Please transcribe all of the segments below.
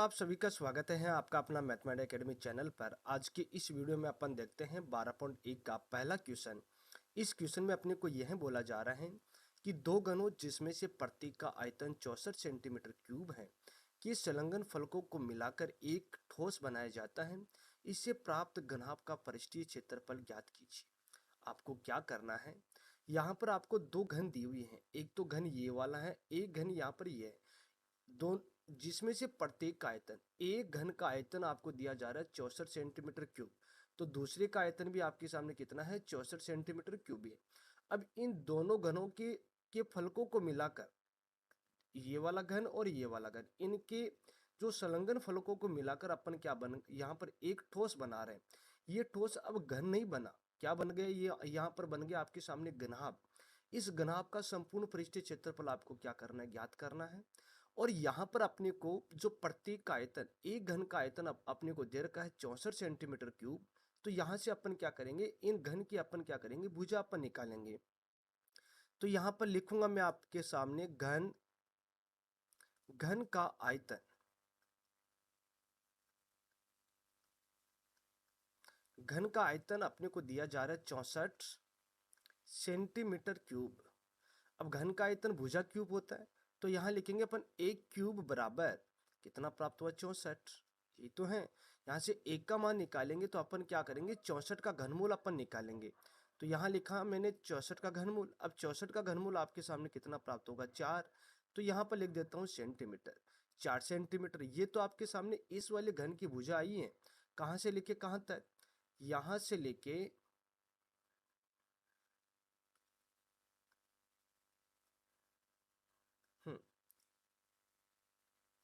आप सभी का स्वागत है आपका अपना मैथमेटिक्स एकेडमी चैनल पर। आज के इस वीडियो में अपन देखते हैं 12.1 का पहला क्वेश्चन। इस क्वेश्चन में अपने को यह बोला जा रहा है कि दो घनों जिसमें से प्रत्येक का आयतन 64 सेंटीमीटर क्यूब है कि संलग्न फलकों को मिलाकर एक ठोस बनाया जाता है। इससे प्राप्त घनाभ का पृष्ठीय क्षेत्रफल ज्ञात कीजिए। आपको क्या करना है, यहाँ पर आपको दो घन दी हुई हैं। एक तो घन ये वाला है, एक घन यहाँ पर ये है। दो जिसमें से प्रत्येक का आयतन, एक घन का आयतन आपको दिया जा रहा है 64 सेंटीमीटर क्यूब, तो दूसरे का आयतन भी आपके सामने कितना है, 64 सेंटीमीटर क्यूब है। अब इन दोनों घनों के फलकों को मिलाकर, ये वाला घन और ये वाला घन, इनके जो संलग्न फलकों को मिलाकर अपन क्या बन यहाँ पर एक ठोस बना रहे हैं। ये ठोस अब घन नहीं बना, क्या बन गया, ये यहाँ पर बन गया आपके सामने घनाभ। इस घनाभ का संपूर्ण पृष्ठीय क्षेत्रफल आपको क्या करना है, ज्ञात करना है। और यहाँ पर अपने को जो प्रत्येक का आयतन, एक घन का आयतन अपने को दे रखा है 64 सेंटीमीटर क्यूब। तो यहाँ से अपन क्या करेंगे, इन घन की अपन क्या करेंगे, भुजा अपन निकालेंगे। तो यहाँ पर लिखूंगा मैं आपके सामने घन का आयतन, घन का आयतन अपने को दिया जा रहा है 64 सेंटीमीटर क्यूब। अब घन का आयतन भुजा क्यूब होता है, तो यहाँ लिखेंगे अपन एक क्यूब बराबर कितना प्राप्त हुआ, 64। ये तो है, यहाँ से एक का मान निकालेंगे तो अपन क्या करेंगे, 64 का घनमूल अपन निकालेंगे। तो यहाँ लिखा मैंने 64 का घनमूल। अब 64 का घनमूल आपके सामने कितना प्राप्त होगा, 4। तो यहाँ पर लिख देता हूँ सेंटीमीटर, 4 सेंटीमीटर। ये तो आपके सामने इस वाले घन की भुजा आई है। कहाँ से लेके कहाँ तक, यहाँ से लेके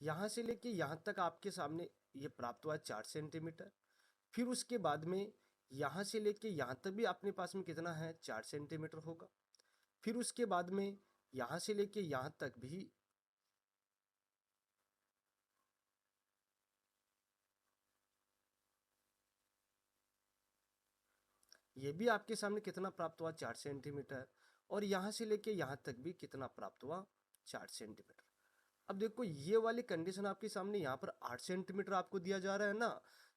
यहाँ से लेके यहाँ तक आपके सामने ये प्राप्त हुआ 4 सेंटीमीटर। फिर उसके बाद में यहाँ से लेके यहाँ तक भी अपने पास में कितना है, 4 सेंटीमीटर होगा। फिर उसके बाद में यहाँ से लेके यहाँ तक भी ये भी आपके सामने कितना प्राप्त हुआ, 4 सेंटीमीटर। और यहाँ से लेके यहाँ तक भी कितना प्राप्त हुआ, 4 सेंटीमीटर। अब देखो ये वाली कंडीशन आपके सामने, यहाँ पर 8 सेंटीमीटर आपको दिया जा रहा है ना,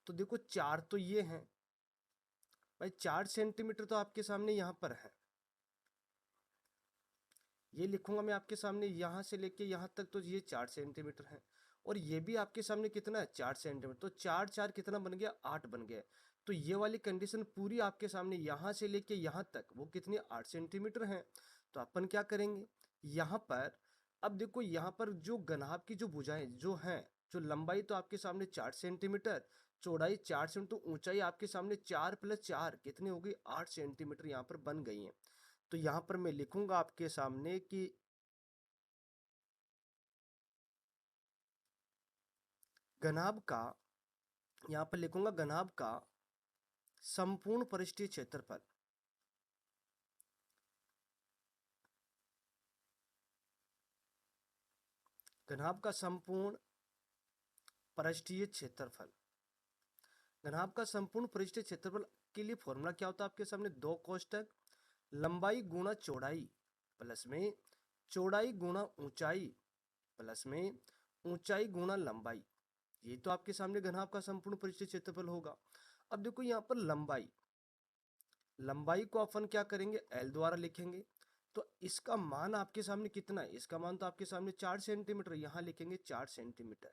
तो देखो 4 तो ये है भाई, 4 सेंटीमीटर तो आपके सामने यहाँ पर है। ये लिखूंगा मैं आपके सामने, यहाँ से लेके यहाँ तक तो ये 4 सेंटीमीटर है। और ये भी आपके सामने कितना है, 4 सेंटीमीटर। तो 4 4 कितना बन गया, 8 बन गया। तो ये वाली कंडीशन पूरी आपके सामने, यहाँ से लेके यहाँ तक वो कितनी, 8 सेंटीमीटर है। तो अपन क्या करेंगे यहाँ पर, अब देखो यहाँ पर जो घनाभ की जो भुजाएं जो हैं, जो लंबाई तो आपके सामने 4 सेंटीमीटर, चौड़ाई 4 सेंटीमीटर, तो ऊंचाई आपके सामने 4 + 4 कितनी हो गई, 8 सेंटीमीटर यहाँ पर बन गई है। तो यहाँ पर मैं लिखूंगा आपके सामने कि घनाभ का, यहाँ पर लिखूंगा घनाभ का संपूर्ण पृष्ठीय क्षेत्रफल, घनाभ का संपूर्ण पृष्ठीय क्षेत्रफल। घनाभ का संपूर्ण पृष्ठीय क्षेत्रफल के लिए फॉर्मूला क्या होता है आपके सामने, 2 कोष्टक लंबाई गुणा चौड़ाई प्लस में चौड़ाई गुणा ऊंचाई प्लस में ऊंचाई गुणा लंबाई। ये तो आपके सामने घनाभ का संपूर्ण पृष्ठीय क्षेत्रफल होगा। अब देखो यहाँ पर लंबाई को अपन क्या करेंगे, L द्वारा लिखेंगे। तो इसका मान आपके सामने कितना है, इसका मान तो आपके सामने 4 सेंटीमीटर, यहाँ लिखेंगे 4 सेंटीमीटर।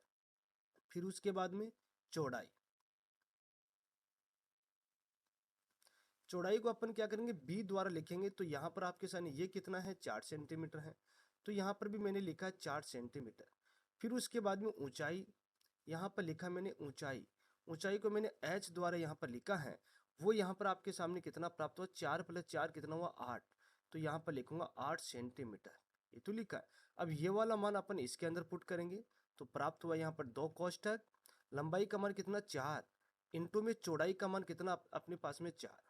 फिर उसके बाद में चौड़ाई, चौड़ाई को अपन क्या करेंगे, B द्वारा लिखेंगे। तो यहाँ पर आपके सामने ये कितना है, 4 सेंटीमीटर है। तो यहाँ पर भी मैंने लिखा 4 सेंटीमीटर। फिर उसके बाद में ऊंचाई, यहाँ पर लिखा मैंने ऊंचाई, ऊंचाई को मैंने H द्वारा यहाँ पर लिखा है। वो यहाँ पर आपके सामने कितना प्राप्त हुआ, 4 + 4 कितना हुआ, 8। तो यहाँ पर लिखूंगा 8 सेंटीमीटर, ये तो लिखा है। अब ये वाला मान अपन इसके अंदर पुट करेंगे तो प्राप्त हुआ यहाँ पर 2 कोष्टक लंबाई का मान कितना, 4 इंटू में चौड़ाई का मान कितना अपने पास में 4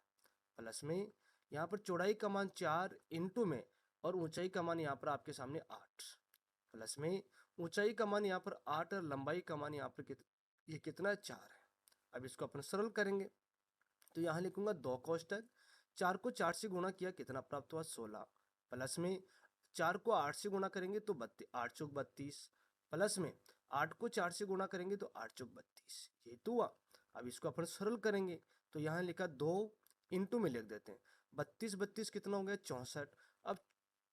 प्लस में यहाँ पर चौड़ाई का मान 4 इंटू में और ऊंचाई का मान यहाँ पर आपके सामने 8 प्लस में ऊंचाई का मान यहाँ पर 8 और लंबाई का मान यहाँ पर ये कितना, 4 है। अब इसको अपन सरल करेंगे तो यहाँ लिखूंगा 2 कोष्टक, 4 को 4 से गुणा किया कितना प्राप्त हुआ, 16 प्लस में 4 को 8 से गुणा करेंगे तो 8 × 4 = 32 प्लस में 8 को 4 से गुणा करेंगे तो 8 चौक 32, ये तो हुआ। अब इसको अपन सरल करेंगे तो यहाँ लिखा 2 इंटू में लिख देते हैं, 32 32 कितना हो गया 64। अब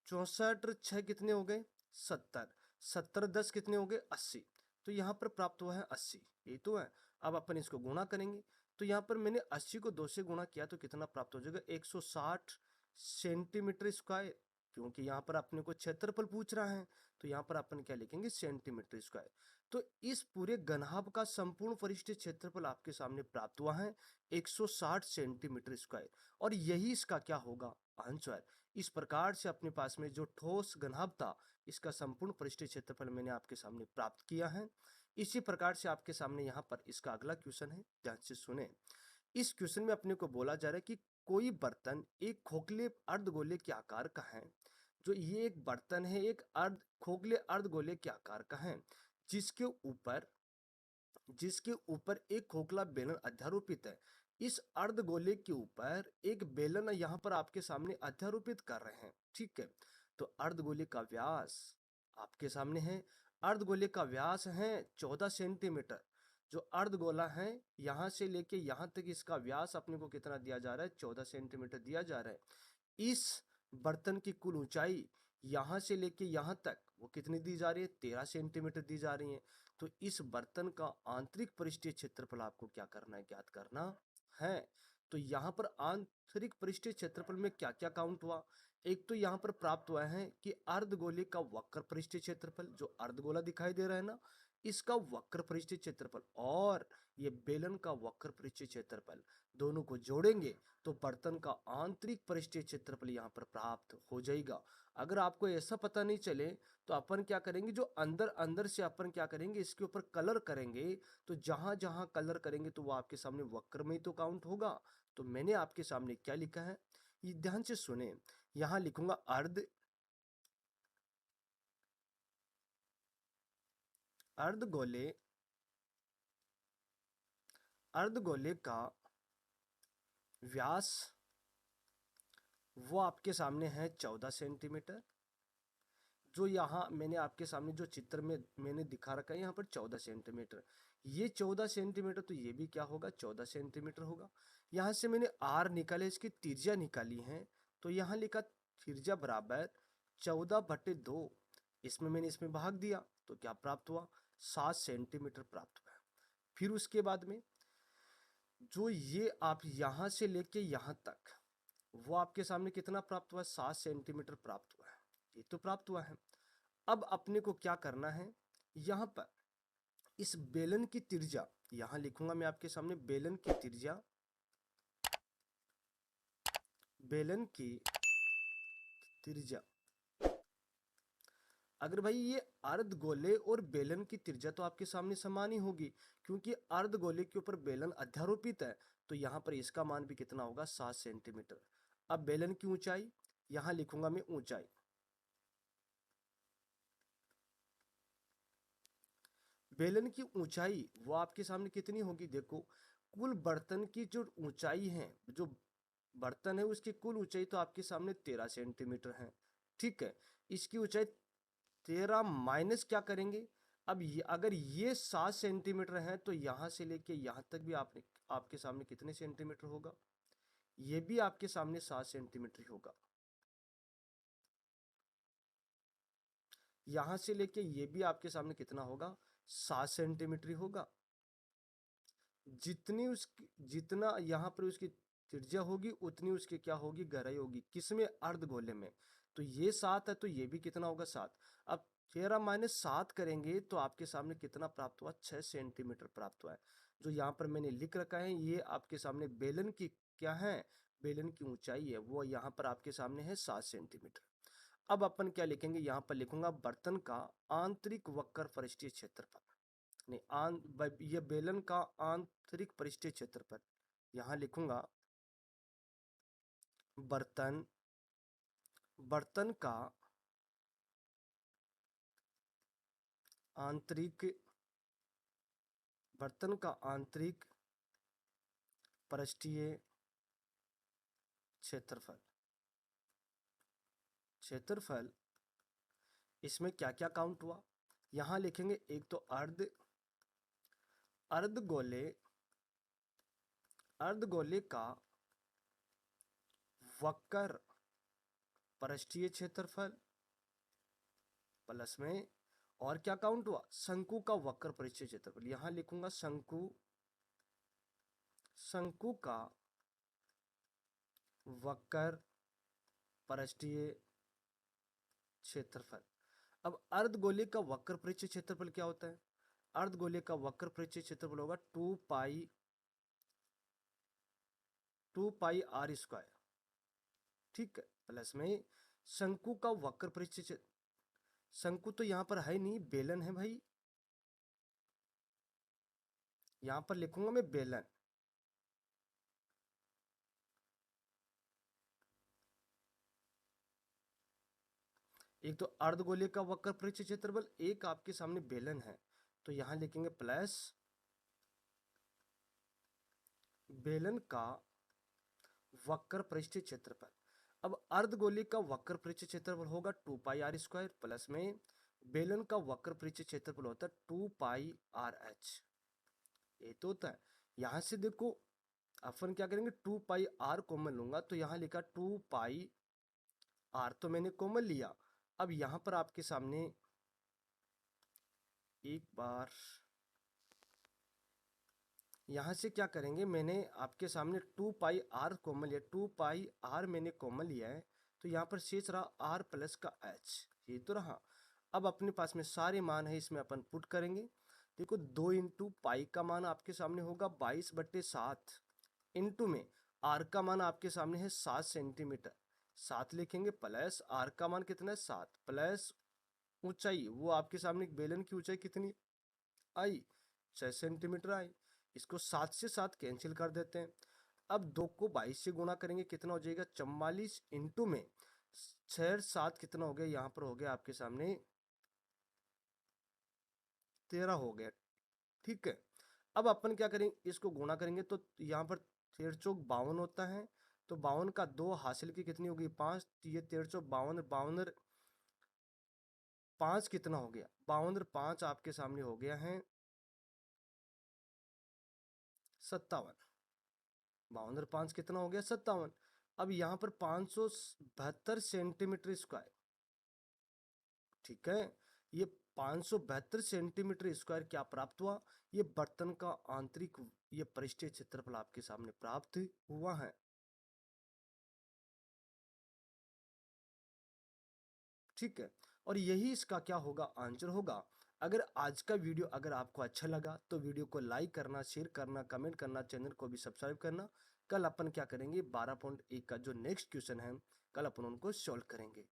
64 6 कितने हो गए 70, 70 10 कितने हो गए 80, तो यहाँ पर प्राप्त हुआ है 80, ये तो है। अब अपन इसको गुणा करेंगे तो यहाँ पर मैंने 80 को 2 से गुणा किया तो कितना प्राप्त हो जाएगा 160 सेंटीमीटर स्क्वायर, क्योंकि यहाँ पर अपने को क्षेत्रफल पूछ रहा है तो यहाँ पर अपन क्या लिखेंगे सेंटीमीटर स्क्वायर। तो इस पूरे घनभाग का संपूर्ण परिष्ठ क्षेत्रफल आपके सामने प्राप्त हुआ है 160 सेंटीमीटर स्क्वायर, और यही इसका क्या होगा आंसर। इस प्रकार से अपने पास में जो ठोस घनभाग था इसका संपूर्ण परिष्ठ क्षेत्रफल मैंने आपके सामने प्राप्त किया है। इसी प्रकार से आपके सामने यहाँ पर इसका अगला क्वेश्चन है, ध्यान से सुने। इस क्वेश्चन में अपने को बोला जा रहा है कि कोई बर्तन एक खोखले अर्धगोले के आकार का है। जो ये एक बर्तन है एक खोखले अर्धगोले के आकार का है, जिसके ऊपर एक खोखला बेलन अध्यारोपित है। इस अर्धगोले के ऊपर एक बेलन यहाँ पर आपके सामने अध्यारोपित कर रहे हैं, ठीक है। तो अर्धगोले का व्यास आपके सामने है, अर्धगोले का व्यास है 14 सेंटीमीटर। जो अर्धगोला है यहाँ से लेके यहाँ तक इसका व्यास अपने को कितना दिया जा रहा है 14 सेंटीमीटर दिया जा रहा है। इस बर्तन की कुल ऊंचाई यहाँ से लेके यहाँ तक वो कितनी दी जा रही है 13 सेंटीमीटर दी जा रही है। तो इस बर्तन का आंतरिक पृष्ठीय क्षेत्रफल आपको क्या करना है ज्ञात करना है। तो यहाँ पर आंतरिक पृष्ठीय क्षेत्रफल में क्या क्या काउंट हुआ, एक तो यहाँ पर प्राप्त हुआ है कि अर्धगोले का वक्र पृष्ठीय क्षेत्रफल, जो अर्धगोला दिखाई दे रहा है ना इसका वक्र पृष्ठीय क्षेत्रफल, और ये बेलन का वक्र पृष्ठीय क्षेत्रफल दोनों को जोड़ेंगे तो बर्तन का आंतरिक पृष्ठीय क्षेत्रफल यहाँ पर प्राप्त हो जाएगा। अगर आपको ऐसा पता नहीं चले तो अपन क्या करेंगे, जो अंदर अंदर से अपन क्या करेंगे इसके ऊपर कलर करेंगे, तो जहां जहां कलर करेंगे तो वो आपके सामने वक्र में ही तो काउंट होगा। तो मैंने आपके सामने क्या लिखा है ये ध्यान से सुने, यहां लिखूंगा अर्धगोले अर्धगोले का व्यास वो आपके सामने है 14 सेंटीमीटर। जो यहाँ मैंने आपके सामने जो चित्र में मैंने दिखा रखा है यहाँ पर 14 सेंटीमीटर, ये 14 सेंटीमीटर, तो ये भी क्या होगा 14 सेंटीमीटर होगा। यहाँ से मैंने आर निकाले, इसकी त्रिज्या निकाली है, तो यहाँ लिखा त्रिज्या बराबर 14/2, इसमें मैंने इसमें भाग दिया तो क्या प्राप्त हुआ 7 सेंटीमीटर प्राप्त हुआ। फिर उसके बाद में जो ये आप यहाँ से लेके यहाँ तक वो आपके सामने कितना प्राप्त हुआ 7 सेंटीमीटर प्राप्त हुआ है, ये तो प्राप्त हुआ है। अब अपने को क्या करना है, यहाँ पर इस बेलन की त्रिज्या यहाँ लिखूंगा मैं आपके सामने, बेलन की त्रिज्या। अगर भाई ये अर्धगोले और बेलन की त्रिज्या तो आपके सामने समान ही होगी, क्योंकि अर्धगोले के ऊपर बेलन अध्यारोपित है, तो यहाँ पर इसका मान भी कितना होगा 7 सेंटीमीटर। अब बेलन की ऊंचाई यहाँ लिखूंगा मैं, ऊंचाई बेलन की ऊंचाई वो आपके सामने कितनी होगी, देखो कुल बर्तन की जो ऊंचाई है, जो बर्तन है उसकी कुल ऊंचाई तो आपके सामने 13 सेंटीमीटर है, ठीक है। इसकी ऊंचाई 13 माइनस क्या करेंगे, अब ये अगर ये 7 सेंटीमीटर है तो यहां से लेके यहां तक भी आपके सामने कितने सेंटीमीटर होगा, ये भी आपके सामने 7 सेंटीमीटर ही होगा। यहां से लेके ये भी आपके सामने कितना होगा 7 सेंटीमीटर ही होगा। जितना यहाँ पर उसकी त्रिज्या होगी उतनी उसकी क्या होगी गहराई होगी, किसमें अर्धगोले में। तो ये 7 है तो ये भी कितना होगा 7। अब 13 माइनस 7 करेंगे तो आपके सामने कितना प्राप्त हुआ 6 सेंटीमीटर प्राप्त हुआ है। जो यहाँ पर मैंने लिख रखा है ये आपके सामने बेलन की क्या है, बेलन की ऊंचाई है वो यहाँ पर आपके सामने है 7 सेंटीमीटर। अब अपन क्या लिखेंगे, यहाँ पर लिखूंगा बर्तन का आंतरिक वक्र पृष्ठीय क्षेत्रफल, नहीं ये बेलन का आंतरिक पृष्ठीय क्षेत्रफल, यहां लिखूंगा बर्तन बर्तन का आंतरिक पृष्ठीय क्षेत्रफल इसमें क्या क्या काउंट हुआ, यहाँ लिखेंगे एक तो अर्धगोले का वक्र पृष्ठीय क्षेत्रफल प्लस में, और क्या काउंट हुआ, शंकु का वक्र पृष्ठीय क्षेत्रफल। यहां लिखूंगा शंकु का वक्र पृष्ठीय क्षेत्रफल। अब अर्धगोले का वक्र पृष्ठीय क्षेत्रफल क्या होता है? अर्धगोले का वक्र पृष्ठीय क्षेत्रफल होगा 2 पाई r², ठीक है, प्लस में शंकु का वक्र पृष्ठीय, शंकु तो यहां पर है नहीं, बेलन है भाई, यहां पर लिखूंगा मैं बेलन। एक तो अर्धगोले का वक्र पृष्ठीय क्षेत्रफल, एक आपके सामने बेलन है, तो यहां लिखेंगे प्लस बेलन का वक्र पृष्ठीय क्षेत्रफल। अब अर्धगोले का वक्र पृष्ठीय क्षेत्रफल होगा 2 पाई r² प्लस में बेलन का वक्र पृष्ठीय क्षेत्रफल होता है 2 पाई r h। ये तो होता है। यहां से देखो अपन क्या करेंगे, 2 पाई r कॉमन लूंगा, तो यहां लिखा 2 पाई r, तो मैंने कॉमन लिया। अब यहां पर आपके सामने एक बार यहां से क्या करेंगे, मैंने आपके सामने 2 पाई r कॉमन लिया, 2 पाई r मैंने कॉमन लिया है, तो यहाँ पर शेष रहा r प्लस का h, ये तो रहा। अब अपने पास में सारे मान है, इसमें अपन पुट करेंगे। देखो 2 इंटू पाई का मान आपके सामने होगा 22/7, इंटू में r का मान आपके सामने है 7 सेंटीमीटर, 7 लिखेंगे, प्लस r का मान कितना है 7, प्लस ऊंचाई, वो आपके सामने बेलन की ऊंचाई कितनी आई, 6 सेंटीमीटर आई। इसको 7 से 7 कैंसिल कर देते हैं। अब 2 को 22 से गुणा करेंगे, कितना हो जाएगा 44, इंटू में 6 7 कितना हो गया, यहाँ पर हो गया आपके सामने 13 हो गया, ठीक है। अब अपन क्या करेंगे, इसको गुणा करेंगे, तो यहाँ पर 13 चौक 52 होता है, तो 52 का 2 हासिल की कितनी होगी 5, तो ये 13 चौक 52, 52 5 कितना हो गया 52 5 आपके सामने हो गया है 57, 52 5 कितना हो गया 57। अब यहाँ पर 572 सेंटीमीटर स्क्वायर, ठीक है, ये 572 सेंटीमीटर स्क्वायर क्या प्राप्त हुआ, ये बर्तन का आंतरिक ये पृष्ठीय क्षेत्रफल आपके सामने प्राप्त हुआ है, ठीक है। और यही इसका क्या होगा, आंसर होगा। अगर आज का वीडियो अगर आपको अच्छा लगा तो वीडियो को लाइक करना, शेयर करना, कमेंट करना, चैनल को भी सब्सक्राइब करना। कल अपन क्या करेंगे 12.1 का जो नेक्स्ट क्वेश्चन है, कल अपन उनको सॉल्व करेंगे।